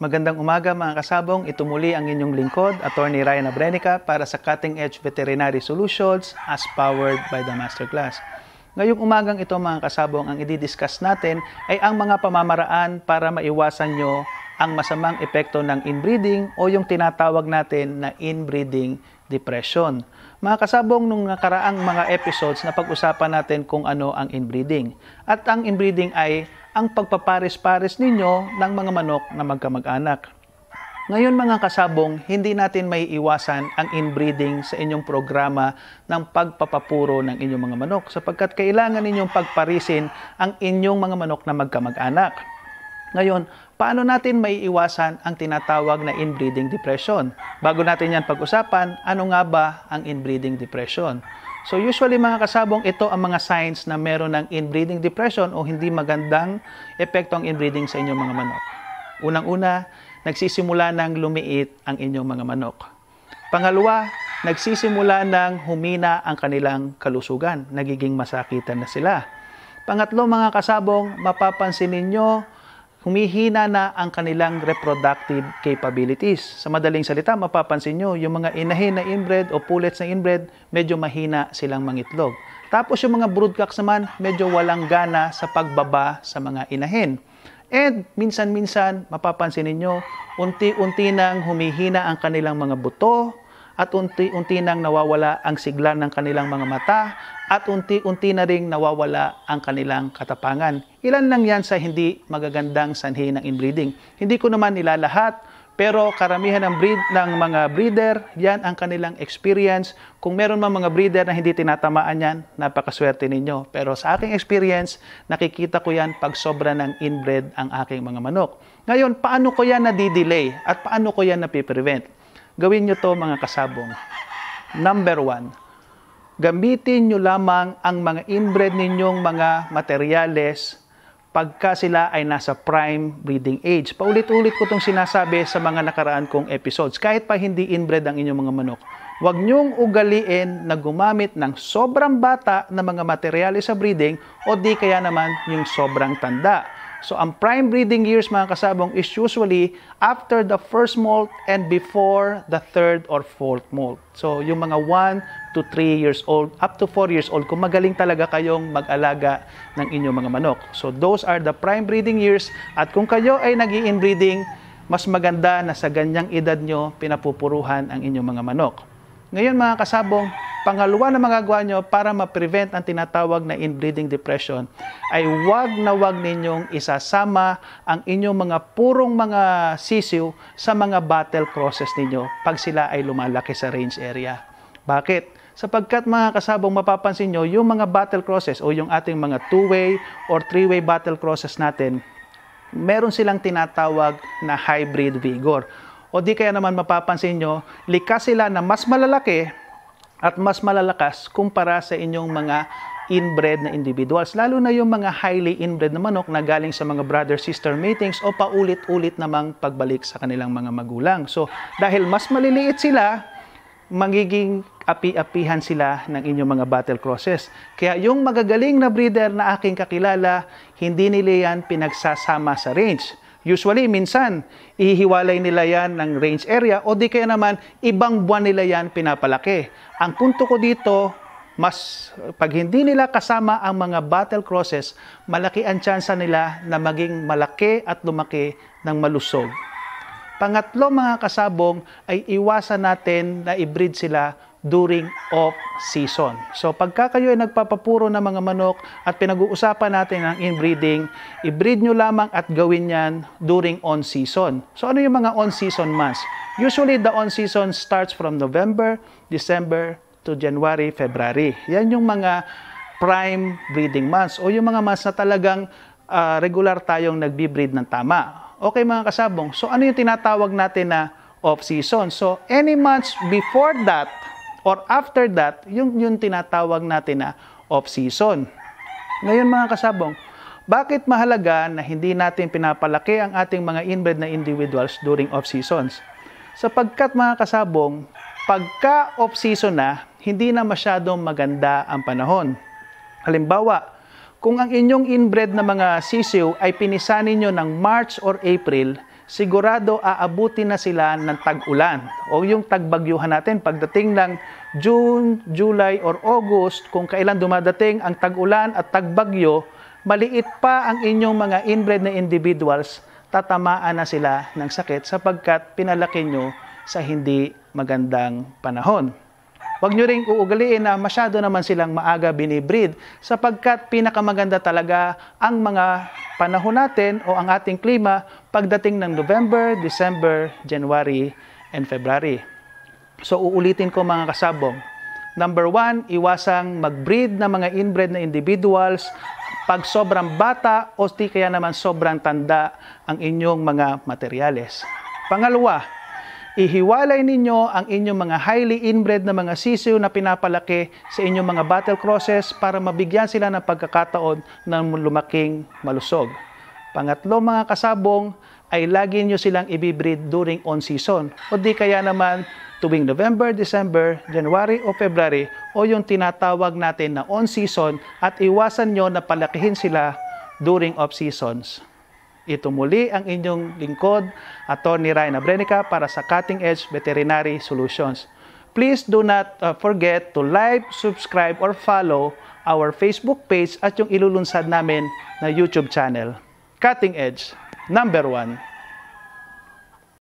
Magandang umaga mga kasabong. Ito muli ang inyong lingkod, Attorney Ryan Abrenica para sa Cutting Edge Veterinary Solutions as powered by the Masterclass. Ngayong umagang ito mga kasabong, ang i-discuss natin ay ang mga pamamaraan para maiwasan nyo ang masamang epekto ng inbreeding o yung tinatawag natin na inbreeding depression. Mga kasabong, nung nakaraang mga episodes na pag-usapan natin kung ano ang inbreeding. At ang inbreeding ay ang pagpapares-pares ninyo ng mga manok na magkamag-anak. Ngayon mga kasabong, hindi natin may iwasan ang inbreeding sa inyong programa ng pagpapapuro ng inyong mga manok sapagkat kailangan ninyong pagparisin ang inyong mga manok na magkamag-anak. Ngayon, paano natin may iwasan ang tinatawag na inbreeding depression? Bago natin yan pag-usapan, ano nga ba ang inbreeding depression? So usually mga kasabong, ito ang mga signs na meron ng inbreeding depression o hindi magandang epekto ang inbreeding sa inyong mga manok. Unang-una, nagsisimula ng lumiit ang inyong mga manok. Pangalawa, nagsisimula ng humina ang kanilang kalusugan. Nagiging masakitan na sila. Pangatlo mga kasabong, mapapansin ninyo, humihina na ang kanilang reproductive capabilities. Sa madaling salita, mapapansin nyo, yung mga inahin na inbred o pullets na inbred, medyo mahina silang mangitlog. Tapos yung mga broodcocks naman, medyo walang gana sa pagbaba sa mga inahin. And minsan-minsan, mapapansin ninyo, unti-unti nang humihina ang kanilang mga buto, at unti-unti nang nawawala ang sigla ng kanilang mga mata, at unti-unti na ring nawawala ang kanilang katapangan. Ilan lang yan sa hindi magagandang sanhi ng inbreeding. Hindi ko naman ilalahat, pero karamihan ng mga breeder, yan ang kanilang experience. Kung meron man mga breeder na hindi tinatamaan yan, napakaswerte ninyo. Pero sa aking experience, nakikita ko yan pag sobra ng inbred ang aking mga manok. Ngayon, paano ko yan na-delay at paano ko yan na-prevent? Gawin nyo to mga kasabong. Number 1, gamitin nyo lamang ang mga inbred ninyong mga materyales pagka sila ay nasa prime breeding age. Paulit-ulit ko itong sinasabi sa mga nakaraan kong episodes. Kahit pa hindi inbred ang inyong mga manok, huwag nyong ugaliin na gumamit ng sobrang bata na mga materyales sa breeding o di kaya naman yung sobrang tanda. So, ang prime breeding years, mga kasabong, is usually after the first molt and before the third or fourth molt. So, yung mga 1 to 3 years old, up to 4 years old, kung magaling talaga kayong mag-alaga ng inyong mga manok. So, those are the prime breeding years. At kung kayo ay nag-i-inbreeding, mas maganda na sa ganyang edad nyo, pinapupuruhan ang inyong mga manok. Ngayon, mga kasabong, pangalawa na magagawa nyo para ma-prevent ang tinatawag na inbreeding depression ay wag ninyong isasama ang inyong mga purong mga sisiw sa mga battle crosses ninyo pag sila ay lumalaki sa range area. Bakit? Sapagkat mga kasabong, mapapansin nyo, yung mga battle crosses o yung ating mga 2-way or 3-way battle crosses natin, meron silang tinatawag na hybrid vigor. O di kaya naman mapapansin nyo, likas sila na mas malalaki at mas malalakas kumpara sa inyong mga inbred na individuals. Lalo na yung mga highly inbred na manok na galing sa mga brother-sister matings o paulit-ulit namang pagbalik sa kanilang mga magulang. So, dahil mas maliliit sila, magiging api-apihan sila ng inyong mga battle crosses. Kaya yung magagaling na breeder na aking kakilala, hindi nila yan pinagsasama sa range. Usually, minsan, ihiwalay nila yan ng range area o di kaya naman, ibang buwan nila yan pinapalaki. Ang punto ko dito, pag hindi nila kasama ang mga battle crosses, malaki ang tsansa nila na maging malaki at lumaki ng malusog. Pangatlo mga kasabong, ay iwasan natin na i-breed sila during off-season. So, pagka kayo ay nagpapapuro ng mga manok at pinag-uusapan natin ang inbreeding, i-breed nyo lamang at gawin yan during on-season. So, ano yung mga on-season months? Usually, the on-season starts from November, December to January, February. Yan yung mga prime breeding months o yung mga months na talagang regular tayong nagbi-breed ng tama. Okay mga kasabong, so ano yung tinatawag natin na off-season? So, any months before that, or after that, yung tinatawag natin na off-season. Ngayon mga kasabong, bakit mahalaga na hindi natin pinapalaki ang ating mga inbred na individuals during off-seasons? Sapagkat mga kasabong, pagka off-season na, hindi na masyadong maganda ang panahon. Halimbawa, kung ang inyong inbred na mga sisiw ay pinisanin nyo ng March or April, sigurado aabutin na sila ng tag-ulan o yung tagbagyuhan natin pagdating ng June, July, or August, kung kailan dumadating ang tag-ulan at tagbagyo, maliit pa ang inyong mga inbred na individuals, tatamaan na sila ng sakit sapagkat pinalaki nyo sa hindi magandang panahon. Huwag nyo ring uugaliin na masyado naman silang maaga binibreed sapagkat pinakamaganda talaga ang mga panahon natin o ang ating klima pagdating ng November, December, January, and February. So uulitin ko mga kasabong. Number 1, iwasang mag-breed ng mga inbred na individuals pag sobrang bata o di kaya naman sobrang tanda ang inyong mga materyales. Pangalawa, ihiwalay ninyo ang inyong mga highly inbred na mga sisiw na pinapalaki sa inyong mga battle crosses para mabigyan sila ng pagkakataon ng lumaking malusog. Pangatlo mga kasabong, ay lagi nyo silang ibibreed during on-season o di kaya naman tuwing November, December, January o February o yung tinatawag natin na on-season at iwasan nyo na palakihin sila during off-seasons. Ito muli ang inyong lingkod, Attorney Ryan Abrenica para sa Cutting Edge Veterinary Solutions. Please do not forget to like, subscribe, or follow our Facebook page at yung ilulunsad namin na YouTube channel. Cutting Edge, #1.